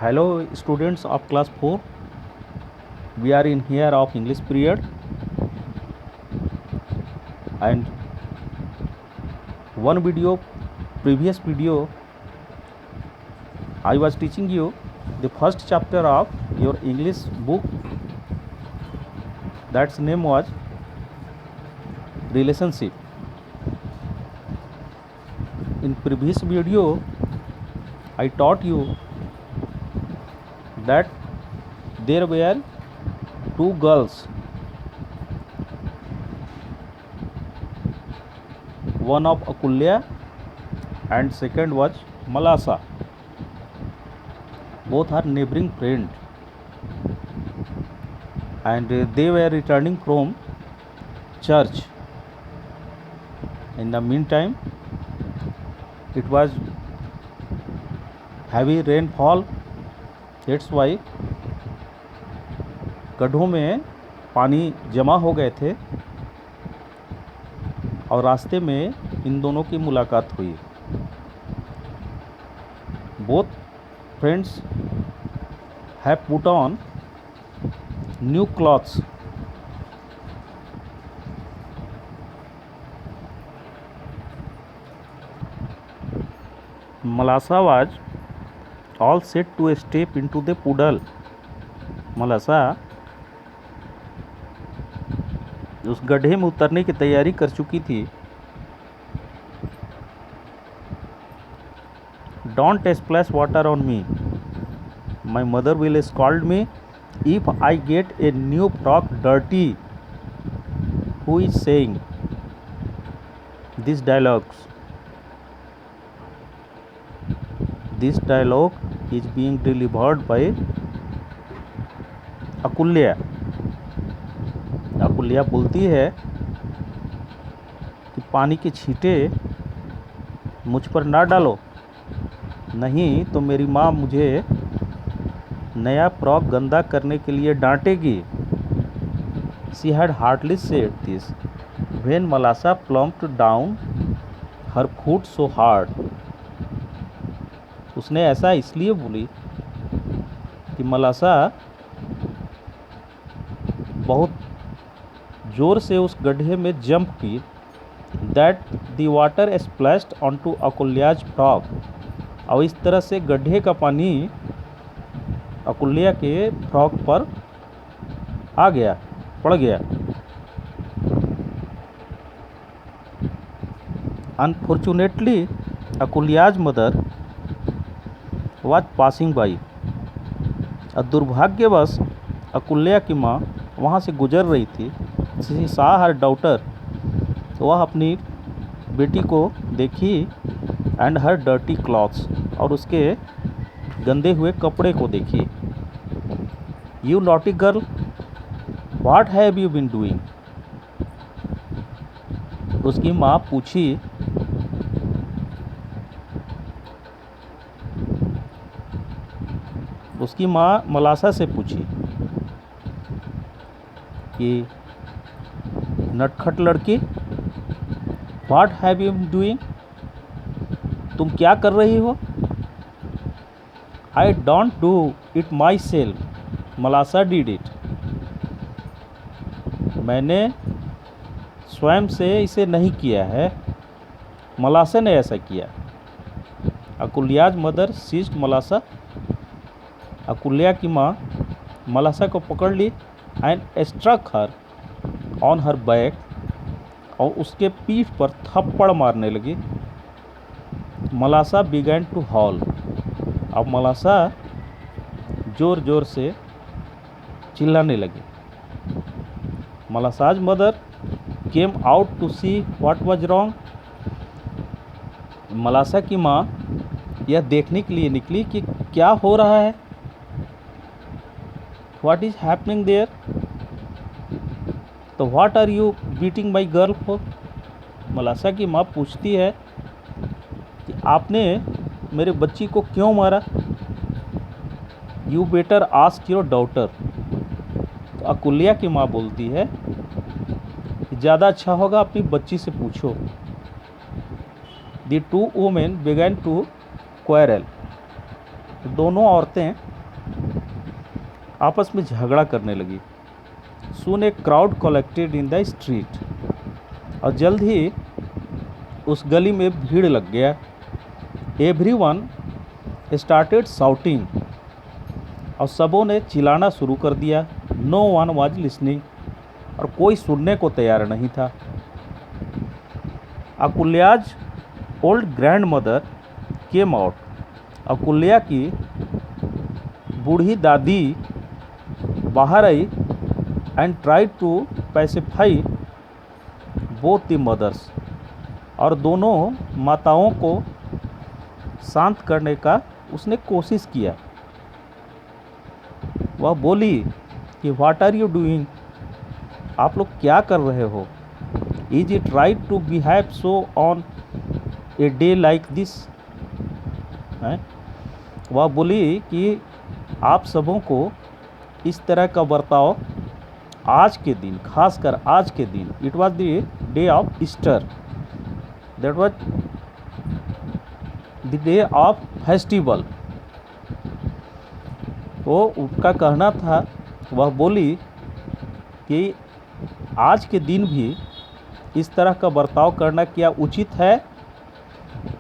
Hello students of class 4. We are in here of English period, and previous video I was teaching you the first chapter of your English book, that's name was relationship. In previous video I taught you that there were two girls, one of Akulya and second was Malasa. Both are neighboring friends, and they were returning from church. In the meantime, it was heavy rainfall. That's why गड्ढों में पानी जमा हो गए थे और रास्ते में इन दोनों की मुलाकात हुई. Both friends have put on new clothes. Malasa was all set to step into the puddle. Malasa उस गड्ढे में उतरने की तैयारी कर चुकी थी. Don't splash water on me. My mother will scold me if I get a new frock dirty. Who is saying these dialogues? This dialogue is being delivered by अकुल्या. अकुल्या बोलती है कि पानी के छींटे मुझ पर ना डालो, नहीं तो मेरी माँ मुझे नया फ्रॉक गंदा करने के लिए डांटेगी. She had hardly said this when Malasa plumped down her foot so hard. उसने ऐसा इसलिए बोली कि मलासा बहुत जोर से उस गड्ढे में जंप की. That the water splashed onto Akulya's frock. और इस तरह से गड्ढे का पानी अकुल्या के फ्रॉक पर आ गया, पड़ गया. Unfortunately Akulya's mother was passing by. दुर्भाग्यवश अकुल्या की माँ वहाँ से गुजर रही थी. She saw her daughter. वह अपनी बेटी को देखी. And her dirty clothes. और उसके गंदे हुए कपड़े को देखी. You naughty girl, what have you been doing. उसकी माँ पूछी. उसकी माँ मलासा से पूछी कि नटखट लड़की, what have you been doing, तुम क्या कर रही हो. I don't do it myself, Malasha did it. मैंने स्वयं से इसे नहीं किया है, मलासा ने ऐसा किया. अकुल्याज मदर सीज्ड मलासा. अकुल्या की माँ मलासा को पकड़ ली and struck her on her back. और उसके पीठ पर थप्पड़ मारने लगी. Malasa began to howl. अब मलासा जोर जोर से चिल्लाने लगी. Malasa's mother came out to see what was wrong. Malasa की माँ यह देखने के लिए निकली कि क्या हो रहा है. What is happening there. तो what are you beating my girl for. Malasa की माँ पूछती है कि आपने मेरे बच्ची को क्यों मारा. You better ask your daughter. तो अकुल्या की माँ बोलती है कि ज़्यादा अच्छा होगा अपनी बच्ची से पूछो. The two women began to quarrel. दोनों औरतें आपस में झगड़ा करने लगी। Soon a crowd collected in the street, और जल्द ही उस गली में भीड़ लग गया। एवरीवन स्टार्टेड शाउटिंग, और सबों ने चिल्लाना शुरू कर दिया। नो वन वाज लिसनिंग, और कोई सुनने को तैयार नहीं था। Akulya's old grandmother came out, Akulya की बूढ़ी दादी बाहर आई and tried to pacify both the mothers, और दोनों माताओं को शांत करने का उसने कोशिश किया। वह बोली कि व्हाट आर यू डूइंग, आप लोग क्या कर रहे हो? Is it right to behave so on a day like this? वह बोली कि आप सबों को इस तरह का बर्ताव आज के दिन, खासकर आज के दिन, it was the day of Easter, that was the day of festival. वो उनका कहना था, वह बोली कि आज के दिन भी इस तरह का बर्ताव करना क्या उचित है?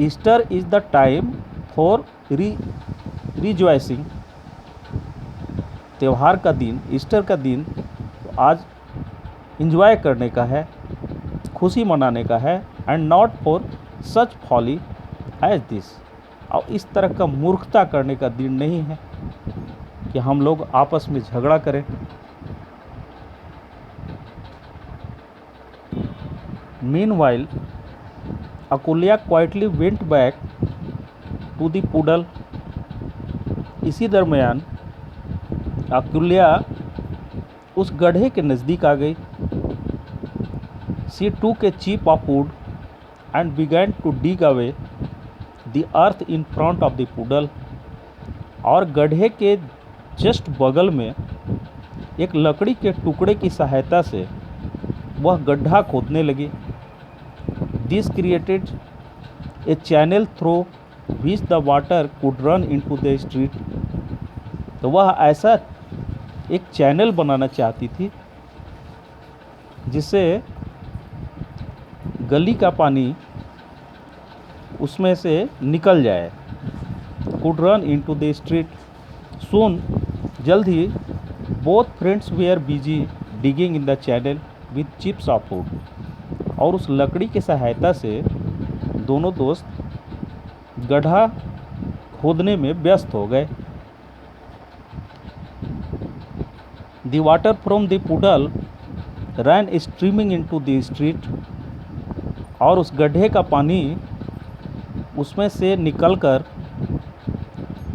Easter is the time for rejoicing, त्यौहार का दिन, ईस्टर का दिन तो आज इंजॉय करने का है, खुशी मनाने का है, and not for such folly as this, और इस तरह का मूर्खता करने का दिन नहीं है कि हम लोग आपस में झगड़ा करें। Meanwhile Akulya quietly went back to the puddle, इसी दरमियान अकुल्या उस गड्ढे के नज़दीक आ गई। She took a chip of wood and began to dig away the earth in front of the puddle, और गड्ढे के जस्ट बगल में एक लकड़ी के टुकड़े की सहायता से वह गड्ढा खोदने लगी। This created a channel through which the water could run into the street, तो वह ऐसा एक चैनल बनाना चाहती थी जिससे गली का पानी उसमें से निकल जाए। Could run into the street. Soon, जल्द ही, both friends were busy digging in the channel with chips of wood, और उस लकड़ी की सहायता से दोनों दोस्त गड्ढा खोदने में व्यस्त हो गए। The water from the puddle ran streaming into the street, और उस गड्ढे का पानी उसमें से निकलकर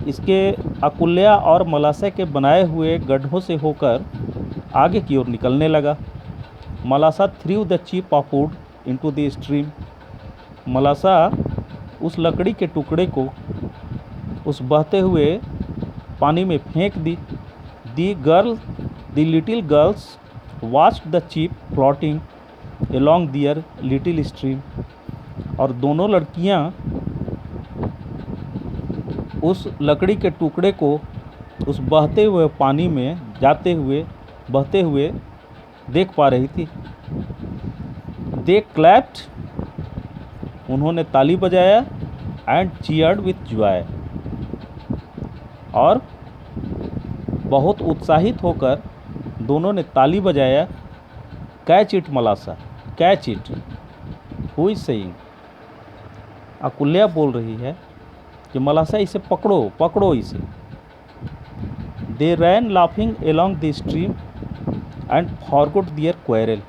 इसके अकुल्या और मलासा के बनाए हुए गड्ढों से होकर आगे की ओर निकलने लगा। मलासा through the chip off would into the stream, मलासा उस लकड़ी के टुकड़े को उस बहते हुए पानी में फेंक दी। The little girls watched the chip floating along their little stream, और दोनों लड़कियां उस लकड़ी के टुकड़े को उस बहते हुए पानी में जाते हुए, बहते हुए देख पा रही थी। दे क्लैप्ड, उन्होंने ताली बजाया, एंड चीयर्ड विथ जॉय, और बहुत उत्साहित होकर दोनों ने ताली बजाया। Catch it Malasa, catch it, who is saying, Akulya बोल रही है कि मलासा इसे पकड़ो, पकड़ो इसे। They ran laughing along the stream and forgot their quarrel,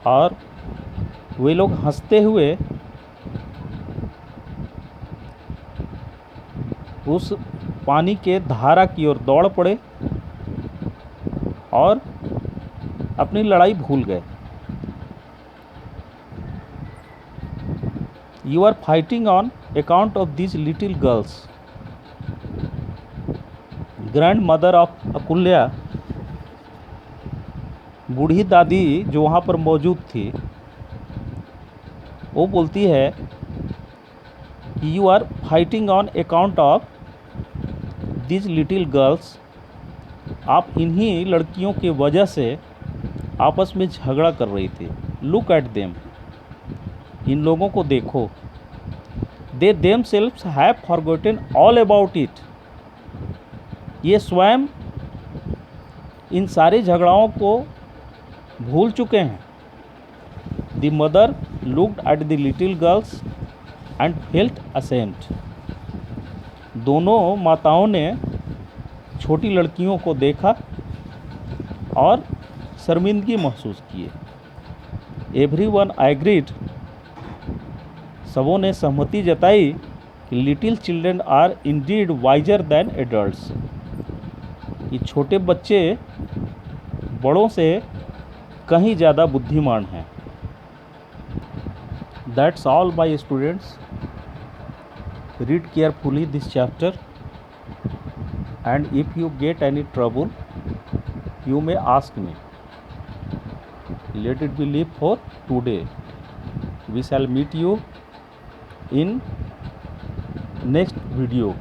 और वे लोग हंसते हुए उस पानी के धारा की ओर दौड़ पड़े और अपनी लड़ाई भूल गए। You are fighting on account of these little girls. Grandmother of Akulya, बूढ़ी दादी जो वहाँ पर मौजूद थी, वो बोलती है कि you are fighting on account of this little girls, आप इन्हीं लड़कियों की वजह से आपस में झगड़ा कर रही थी। लुक एट देम, इन लोगों को देखो। They themselves have forgotten all about it, ये स्वयं इन सारे झगड़ाओं को भूल चुके हैं। The mother looked at the little girls and felt ashamed, दोनों माताओं ने छोटी लड़कियों को देखा और शर्मिंदगी महसूस किए। एवरीवन एग्रीड, सबों ने सहमति जताई कि little children are indeed wiser than adults, ये छोटे बच्चे बड़ों से कहीं ज़्यादा बुद्धिमान हैं। That's all my students, read carefully this chapter and if you get any trouble you may ask me. Let it be leave for today. We shall meet you in next video.